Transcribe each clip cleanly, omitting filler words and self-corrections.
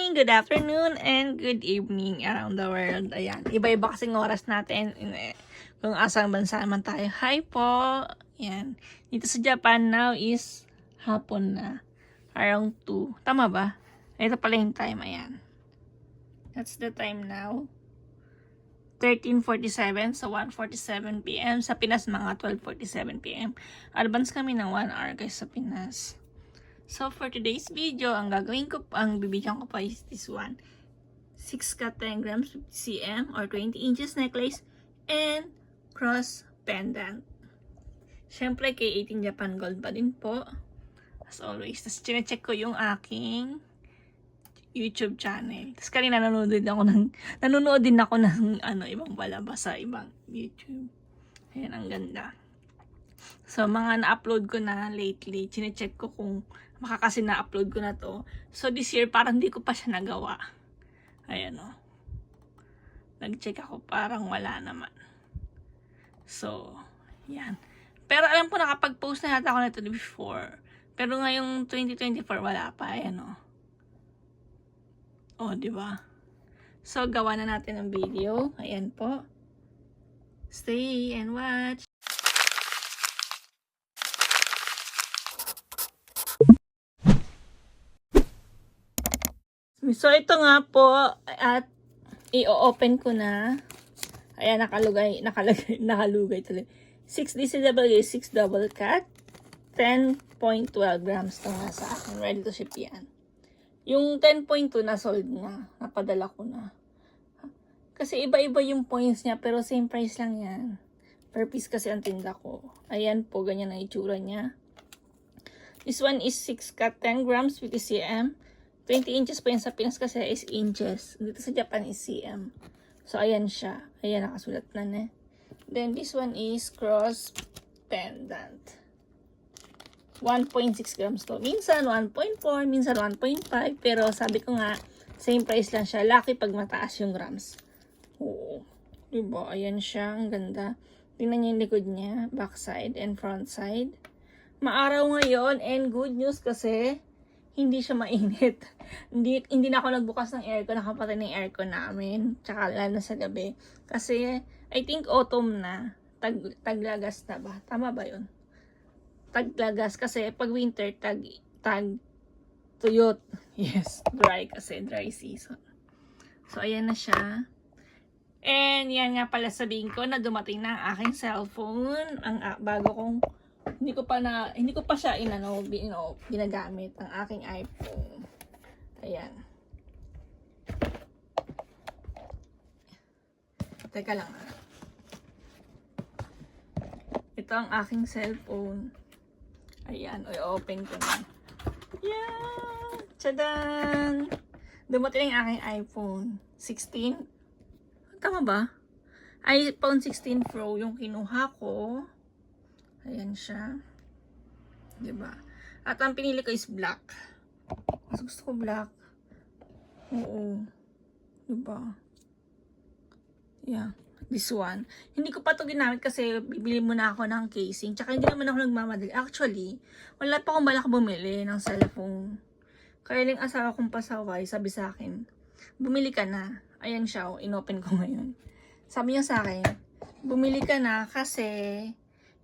morning, good afternoon, and good evening around the world. Ayan, iba-iba kasing oras natin kung asang bansa man tayo. Hi po! Ayan, dito sa Japan now is hapon na. Around 2. Tama ba? Ito pala yung time, ayan. That's the time now. 13:47 sa 1:47 PM. Sa Pinas, mga 12:47 PM. Advance kami ng 1 hour guys sa Pinas. So, for today's video, ang bibigyan ko pa is this one. 6 cut 10 grams 50 cm or 20 inches necklace and cross pendant. Siyempre, kay 18 Japan Gold pa din po. As always. Tapos, chinecheck ko yung aking YouTube channel. Tapos, kanina nanonood din ako ng ibang palabas sa ibang YouTube. Ayan, ang ganda. So, mga na-upload ko na lately, chinecheck ko kung makakasi na-upload ko na to. So, this year, parang hindi ko pa siya nagawa. Ayan o. Nag-check ako, parang wala naman. So, yan. Pero alam ko nakapag-post na yata ako na ito before. Pero ngayong 2024, wala pa. Ayan o. O, diba? So, gawa na natin ang video. Ayan po. Stay and watch. So, ito nga po, at i-open ko na. Ayan, nakalugay tuloy. 6 DCWA, 6 double cut, 10.12 grams to nga sa akin. Ready to ship yan. Yung 10.2 na sold na, napadala ko na. Kasi iba-iba yung points niya, pero same price lang yan. Per piece kasi ang tinda ko. Ayan po, ganyan ang itsura niya. This one is 6 cut 10 grams, 50 cm. 20 inches po yan sa Pinas kasi is inches. Dito sa Japan is cm. So, ayan siya. Ayan, nakasulat na. Then, this one is cross pendant. 1.6 grams to. Minsan 1.4, minsan 1.5. Pero sabi ko nga, same price lang siya. Lucky pag mataas yung grams. Oo. Diba? Ayan siya. Ang ganda. Tingnan niyo yung likod niya. Back side and front side. Maaraw ngayon. And good news kasi hindi siya mainit. Hindi na ako nagbukas ng aircon. Nakapatay ng aircon namin. Tsaka lalo na sa gabi. Kasi, I think autumn na. Taglagas na ba? Tama ba yun? Taglagas. Kasi pag winter, tuyot. Yes, dry kasi. Dry season. So, ayan na siya. And, yan nga pala sabihin ko na dumating na ang aking cellphone. Ang bago kong hindi ko pa siya ginagamit ang aking iPhone. Ayan. Teka lang. Ito ang aking cellphone. Ayan, i-open ko na. Yan! Tchadan! Dumating ang aking iPhone 16. Tama ba? iPhone 16 Pro yung kinuha ko. Ayan siya. Diba? At ang pinili ko is black. Mas gusto ko black. Oo. Diba? Yeah. This one. Hindi ko pa ito ginamit kasi bibili muna ako ng casing. Tsaka hindi naman ako nagmamadali. Actually, wala pa akong balak bumili ng cellphone. Kaya lang asawa kong pasaway, sabi sa akin, bumili ka na. Ayan siya. Inopen ko ngayon. Sabi niya sa akin, bumili ka na kasi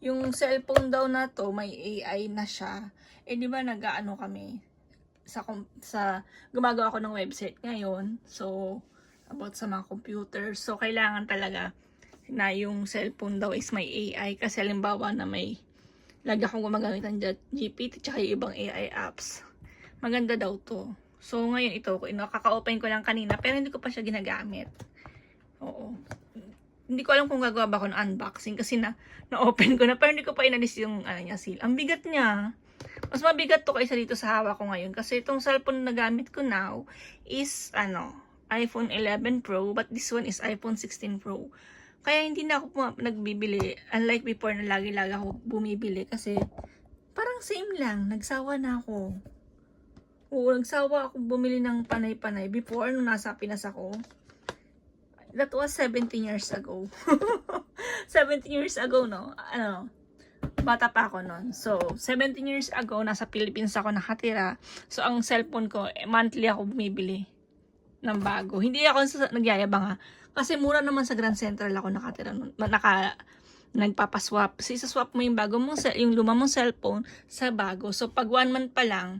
yung cellphone daw na to, may AI na siya. Eh, di ba nag-ano kami sa gumagawa ako ng website ngayon. So, about sa mga computer. So, kailangan talaga na yung cellphone daw is may AI. Kasi halimbawa na may lagi akong gumagamit ng GPT tsaka yung ibang AI apps. Maganda daw to. So, ngayon ito, kaka-open ko lang kanina pero hindi ko pa siya ginagamit. Oo. Hindi ko alam kung gagawa ba ako ng unboxing kasi na-open ko na pero hindi ko pa inalis yung seal. Ang bigat niya. Mas mabigat to kaysa dito sa hawak ko ngayon kasi itong cellphone na gamit ko now is iPhone 11 Pro but this one is iPhone 16 Pro. Kaya hindi na ako nagbibili unlike before na lagi-lagi ako bumibili kasi parang same lang. Nagsawa na ako. Oo, nagsawa ako bumili ng panay-panay before nung nasa Pinas ako. That was 17 years ago. 17 years ago, no? Bata pa ako noon. So, 17 years ago, nasa Philippines ako nakatira. So, ang cellphone ko, monthly ako bumibili. ng bago. Hindi ako nagyayabang ha. Kasi mura naman sa Grand Central ako nakatira nun. Nagpapaswap. So, isa-swap mo yung bago mong yung luma mong cellphone sa bago. So, pag 1 month pa lang,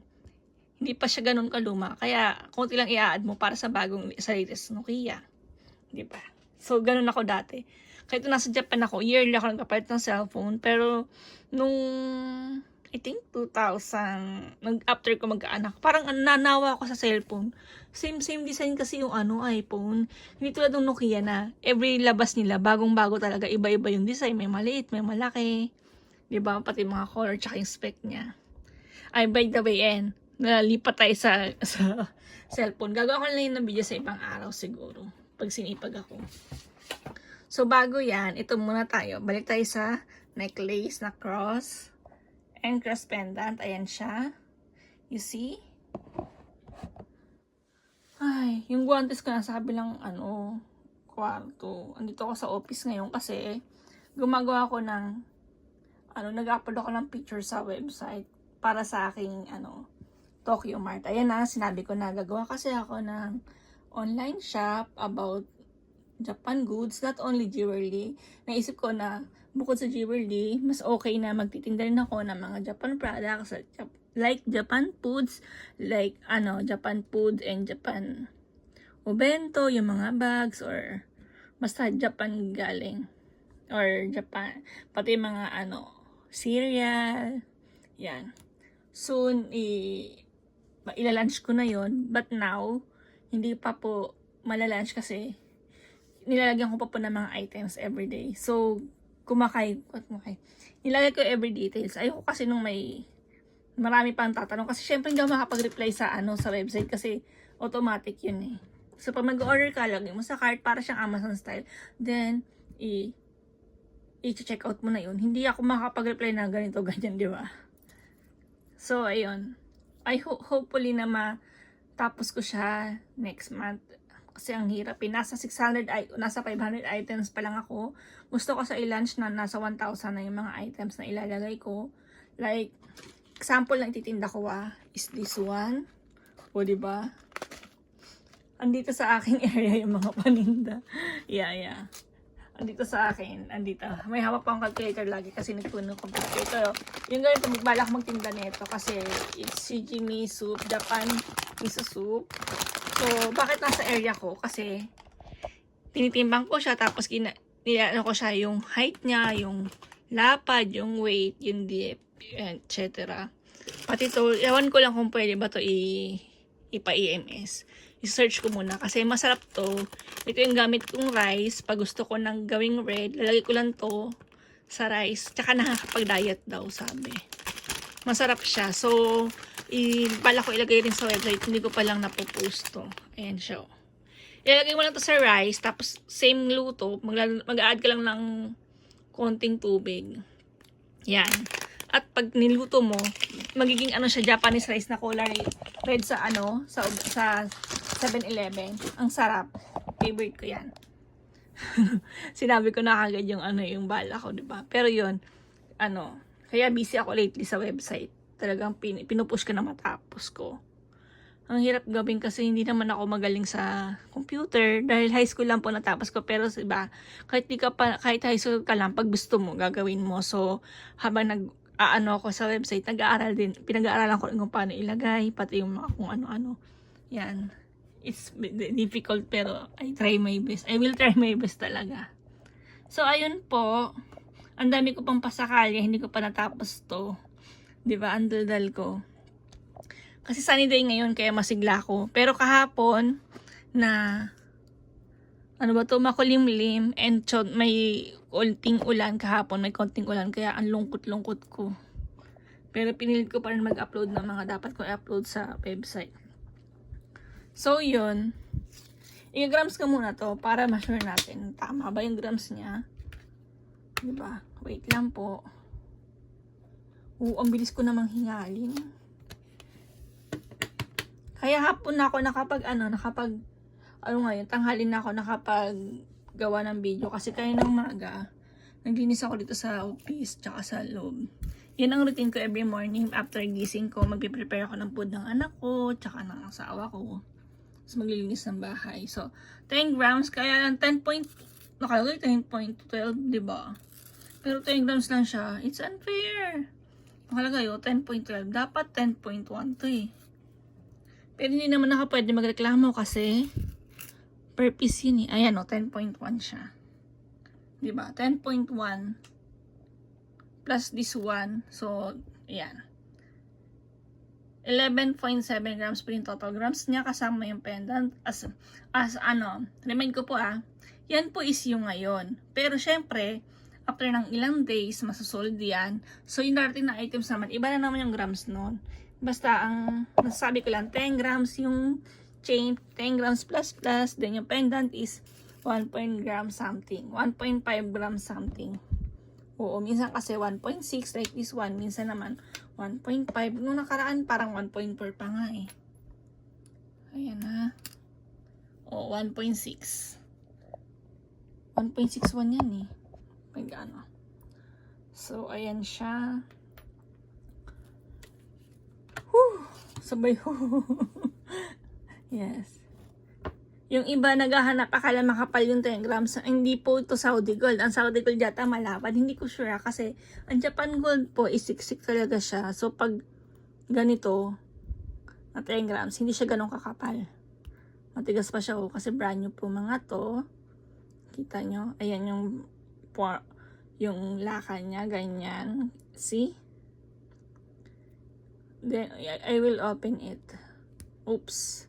hindi pa siya ganun kaluma. Kaya, konti lang i-add mo para sa bagong, sa latest Nokia. Di ba? So, ganun ako dati. Kahit nasa Japan ako, yearly ako nagpapalit ng cellphone. Pero, nung, I think 2000, after ko magkaanak, parang nanawa ako sa cellphone. Same design kasi yung iPhone. Hindi tulad ng Nokia na every labas nila, bagong-bago talaga. Iba-iba yung design. May maliit, may malaki. Diba? Pati mga color, tsaka yung spec niya. Ay, by the way, nalipat tayo sa cellphone. Gagawa ko lang ng video sa ibang araw siguro. Pag sinipag ako. So, bago yan, ito muna tayo. Balik tayo sa necklace na cross. And cross pendant. Ayan siya. You see? Ay, yung guantes ko nasa kabilang, kwarto. Andito ako sa office ngayon kasi gumagawa ako ng, nag-upload ako ng picture sa website para sa aking, Tokyo Mart. Ayan na, sinabi ko na gagawa kasi ako ng online shop about Japan goods, not only jewelry. Naisip ko na bukod sa jewelry, mas okay na magtitinda rin ako ng mga Japan products like Japan foods, like Japan food and Japan ubento, yung mga bags or basta Japan galing or Japan, pati mga cereal. Yan. Soon ilalunch ko na yon, but now hindi pa po malalunch kasi nilalagyan ko pa po ng mga items everyday. So, nilalagay ko every details. Ayoko kasi nung marami pang tatanong. Kasi syempre hindi ako makapag-reply sa sa website kasi automatic yun eh. So, pag mag-order ka, lagay mo sa cart para siyang Amazon style. Then, i-check out mo na yun. Hindi ako makapag-reply na ganito, ganyan, di ba? So, ayun. Hopefully na matapos ko siya next month. Kasi ang hirap eh. Nasa 500 items pa lang ako. Gusto ko sa i-launch na nasa 1,000 na yung mga items na ilalagay ko. Like, example lang ititinda ko is this one. O, diba? Andito sa aking area yung mga paninda. Yeah. Andito sa akin. Andito. May hawak pa akong calculator lagi kasi nagpuno ko. Ito, yung ganito, magbalak magtinda nito kasi it's Shijimi soup, Japan miso soup. So, bakit nasa area ko? Kasi, tinitimbang ko siya, tapos ko siya yung height niya, yung lapad, yung weight, yung depth, etc. Pati ito, ewan ko lang kung pwede ba ito ipa-EMS. I-search ko muna kasi masarap to. Ito yung gamit kong rice. Pag gusto ko ng gawing red, lalagay ko lang to sa rice. Tsaka nakakapag-diet daw, sabi. Masarap siya. So, pala ko ilagay rin sa website. Hindi ko palang napopost to. Ayan siya. Ilalagay mo lang to sa rice. Tapos, same luto. Mag-add ka lang ng konting tubig. Yan. At pag niluto mo, magiging siya, Japanese rice na color red sa sa 7-Eleven. Ang sarap. Favorite ko yan. Sinabi ko na kagad yung yung bala ko, diba? Pero yun, kaya busy ako lately sa website. Talagang pinupush ko na matapos ko. Ang hirap gawin kasi hindi naman ako magaling sa computer dahil high school lang po natapos ko, pero diba, kahit high school ka lang, pag gusto mo gagawin mo. So habang ako sa website, pinag-aaralan ko rin kung paano ilagay, pati yung mga kung ano-ano. Yan. It's difficult pero I try my best. I will try my best talaga. So ayun po, ang dami ko pang pasakalya, hindi ko pa natapos to. Diba, ang daldal ko. Kasi sunny day ngayon, kaya masigla ko. Pero kahapon, makulimlim, and may konting ulan kahapon, may konting ulan, kaya ang lungkot-lungkot ko. Pero pinilit ko pa rin mag-upload ng mga dapat ko i-upload sa website. So, yun. I-grams ka muna to para ma-sure natin. Tama ba yung grams niya? Diba? Wait lang po. Ang bilis ko namang hingalin. Kaya hapon na ako tanghalin na ako nakapag-gawa ng video. Kasi kaya ng umaga, naglinis ako dito sa office, tsaka sa loob. Yan ang routine ko every morning. After gising ko, magpiprepare ako ng food ng anak ko, tsaka ng asawa ko. Tapos maglilinis ng bahay. So, 10 grams, kaya lang nakalagay 10.12, diba? Pero 10 grams lang siya. It's unfair. Nakalagay, 10.12. Dapat 10.1 to eh. Pero hindi naman ako pwede magreklamo kasi per piece yun eh. Ayan 10.1 siya. Diba? 10.1 plus this one. So, ayan. 11.7 grams po yung total grams niya kasama yung pendant. Remind ko po yan po is yung ngayon. Pero syempre, after ng ilang days, masasold yan. So, yung darating na items naman, iba na naman yung grams nun. Basta, ang nasasabi ko lang, 10 grams yung chain, 10 grams plus, then yung pendant is 1 gram something. 1.5 grams something. Oo, minsan kasi 1.6 like this one. Minsan naman 1.5. Nung nakaraan, parang 1.4 pa nga eh. Ayan ha. O, 1.6. 1.61 yan eh. Pagano. So, ayan siya. Whew! Sabay Yes. Yung iba naghahanap, akala makapal yung 10 grams. Hindi po ito Saudi Gold. Ang Saudi Gold yata malapad. Hindi ko sure kasi ang Japan Gold po is siksik talaga siya. So, pag ganito, na 10 grams, hindi siya ganun kakapal. Matigas pa siya kasi brand new po mga to. Kita nyo? Ayan yung laka niya, ganyan. See? Then, I will open it. Oops.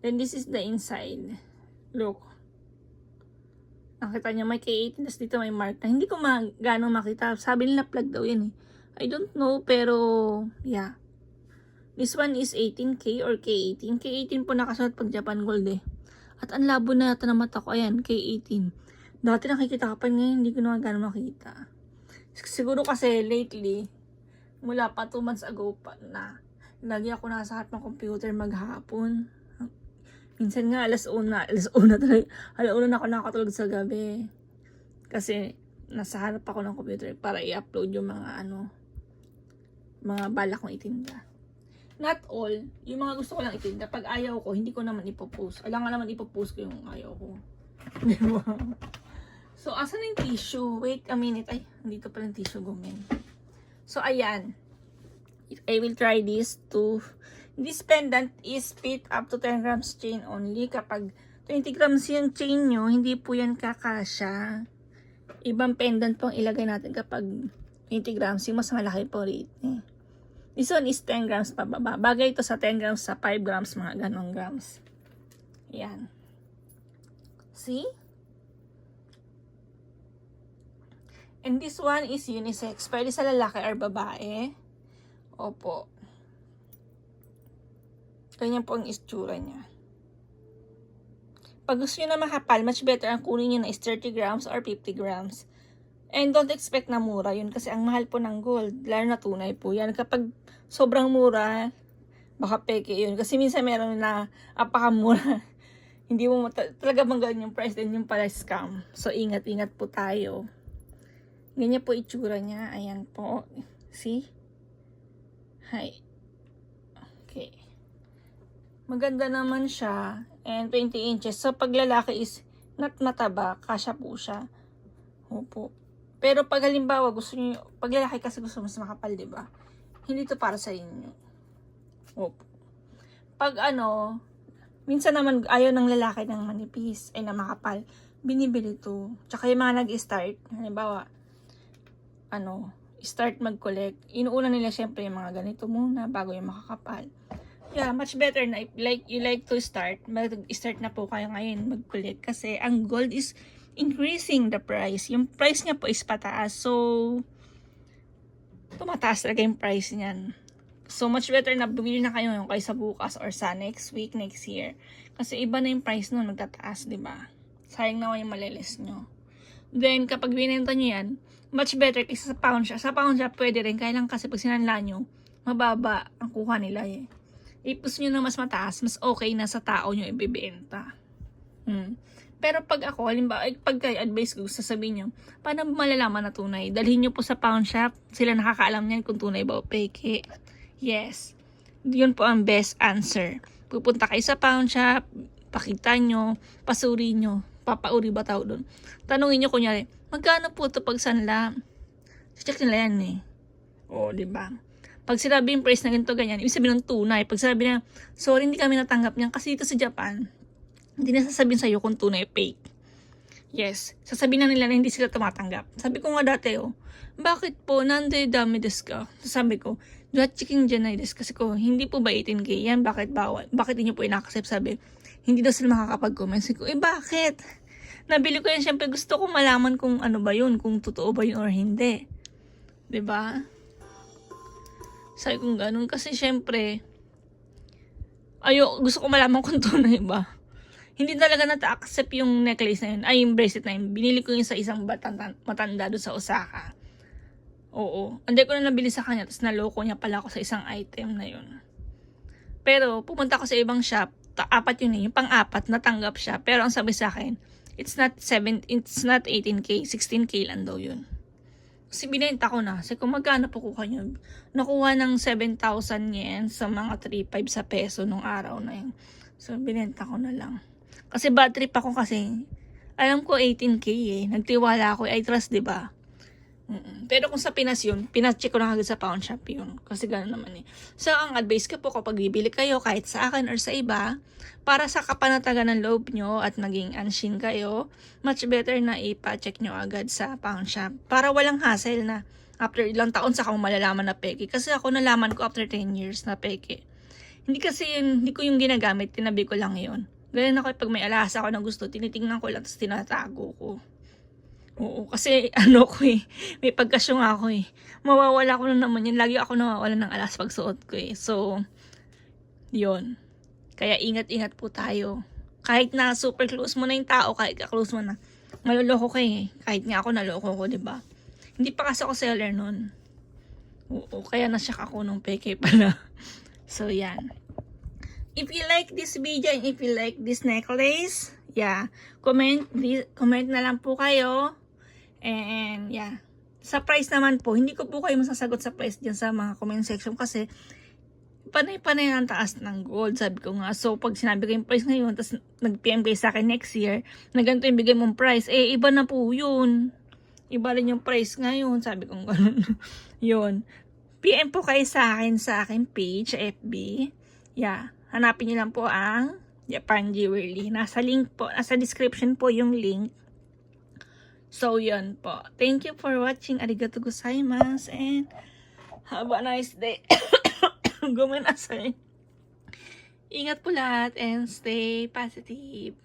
Then, this is the inside. Look. Nakita nyo, may K18, tapos dito may mark na. Hindi ko gano'ng makita. Sabi nila plug daw yan eh. I don't know, pero, yeah. This one is 18K or K18. K18 po nakasulat pag Japan Gold eh. At ang labo na ito na mata ko. Ayan, K18. Dati nakikita ka pa, ngayon hindi ko na gano'ng makita. Siguro kasi lately, mula pa 2 months ago pa na, lagi ako nasa harap ng computer maghapon. Minsan nga alas una talaga. Alauna na ako nakatulog sa gabi. Kasi nasa harap ako ng computer para i-upload yung mga balak kong itinda. Not all, yung mga gusto ko lang itinda. Pag ayaw ko, hindi ko naman ipopost. Alam nga naman ipopost ko yung ayaw ko. Diba? So, asan yung tissue? Wait a minute. Ay, dito pala yung tissue gumin. So, ayan. I will try this too. This pendant is fit up to 10 grams chain only. Kapag 20 grams yung chain nyo, hindi po yan kakasya. Ibang pendant pong ilagay natin kapag 20 grams. Yung mas malaki po rate. This one is 10 grams pababa. Bagay ito sa 10 grams, sa 5 grams, mga ganong grams. Yan. See? And this one is unisex. Pwede sa lalaki or babae. Opo. Ganyan po ang istura niya. Pag gusto nyo na makapal, much better ang kunin nyo na is 30 grams or 50 grams. And don't expect na mura yun kasi ang mahal po ng gold. Lalo na tunay po yan. Kapag sobrang mura, baka peke yun. Kasi minsan meron na apakamura. Hindi mo talaga banggaan yung price din yung pala scam. So ingat-ingat po tayo. Ganyan po itsura niya. Ayan po. See? Hi. Okay. Maganda naman siya. And 20 inches. So, pag lalaki is not mataba, kasya po siya. Opo. Pero pag halimbawa, gusto niyo, pag lalaki kasi gusto mas makapal, diba? Hindi to para sa inyo. Opo. Pag minsan naman ayaw ng lalaki ng manipis, ay na makapal, binibili to. Tsaka yung mga nag-start, halimbawa, start mag-collect, inuuna nila syempre yung mga ganito muna bago yung makakapal. Yeah, much better na you like to start, mag-start na po kayo ngayon mag-collect kasi ang gold is increasing the price. Yung price niya po is pataas. So, tumataas talaga yung price niyan. So, much better na bumili na kayo ngayon kaysa bukas or sa next week, next year. Kasi iba na yung price nun, magtataas, diba? Sayang naman yung malilis nyo. Then, kapag binenta nyo yan, much better kaysa sa pound shop. Sa pound shop, pwede rin. Kaya lang kasi pag sinanla nyo, mababa ang kuha nila eh. Ipos nyo na mas mataas, mas okay na sa tao nyo ibibenta. Pero pag ako, halimbawa, pag kayo advice ko, sasabihin nyo, paano malalaman na tunay? Dalhin nyo po sa pawn shop, sila nakakaalam niyan kung tunay ba o peke. Yes. Yun po ang best answer. Pupunta kayo sa pawn shop, pakita nyo, pasuri nyo, papauri ba tawag doon. Tanungin nyo kunyari, magkano po ito pag sanla? Check nila yan eh. O, diba? Pag sinabi yung price na ganito ganyan, ibig sabihin ng tunay. Pag sinabi na, sorry, hindi kami natanggap niyan kasi dito sa Japan, hindi na sasabihin sa'yo kung tunay fake. Yes, sasabihin na nila na hindi sila tumatanggap. Sabi ko nga dati, bakit po, nande dami desu ka? Sabi ko, chicken janai desu kasi ko, hindi po ba 18K yan? Bakit bawal? Bakit hindi po ina-accept? Sabi, hindi daw sila makakapag-comment. Sabi ko, bakit? Nabili ko yan, syempre gusto ko malaman kung ano ba yun, kung totoo ba yun or hindi. 'Di ba? Sabi ko ganun kasi syempre, gusto ko malaman kung tunay ba. Hindi talaga nata-accept yung necklace na yun, ay yung bracelet na yun. Binili ko yun sa isang matanda doon sa Osaka. Oo. Hindi ko na nabili sa kanya, tapos naloko niya pala ako sa isang item na yun. Pero, pumunta ko sa ibang shop, apat yun yung pang-apat, natanggap siya. Pero ang sabi sa akin, it's not 18K, 16K lang daw yun. Kasi binenta ko na. Kasi kung magkano po kuha nyo, nakuha ng 7,000 yen sa mga 3,500 sa peso nung araw na yun. So, binenta ko na lang. Kasi bad trip ako kasi, alam ko 18K eh. Nagtiwala ako, I trust, diba? Pero kung sa Pinas yun, pinacheck ko na agad sa pawn shop yun. Kasi gano'n naman eh. So, ang advice ko po kapag bibili kayo, kahit sa akin or sa iba, para sa kapanatagan ng loob nyo at maging unseen kayo, much better na ipa-check nyo agad sa pawn shop. Para walang hassle na after ilang taon saka mo malalaman na peke. Kasi ako nalaman ko after 10 years na peke. Hindi ko yung ginagamit, tinabi ko lang yun. Ganyan ako pag may alahas ako na gusto, tinitingnan ko lang, tapos tinatago ko. Oo, kasi ko may pagkasyong ako eh. Mawawala ko na naman yun. Lagi ako nawawala ng alas pag suot ko eh. So, yun. Kaya ingat-ingat po tayo. Kahit na super close mo na yung tao, kahit ka-close mo na, maluloko ka eh. Kahit nga ako naloko ko, diba? Hindi pa kasi ako seller nun. Oo, kaya nasyak ako nung peke pala. So, yan. If you like this video and if you like this necklace, comment na lang po kayo. And sa price naman po, hindi ko po kayo masasagot sa price dyan sa mga comment section kasi panay-panay ang taas ng gold, sabi ko nga. So, pag sinabi ko yung price ngayon, tapos nag-PM kayo sa akin next year, na ganito yung bigay mong price, iba na po yun. Iba rin yung price ngayon, sabi ko gano'n. Yun. PM po kayo sa akin page, FB. Hanapin niyo lang po ang Japan Jewelry. Nasa description po yung link. So, yun po. Thank you for watching. Arigatou gozaimasu. And have a nice day. Gumanasay. Ingat po lahat and stay positive.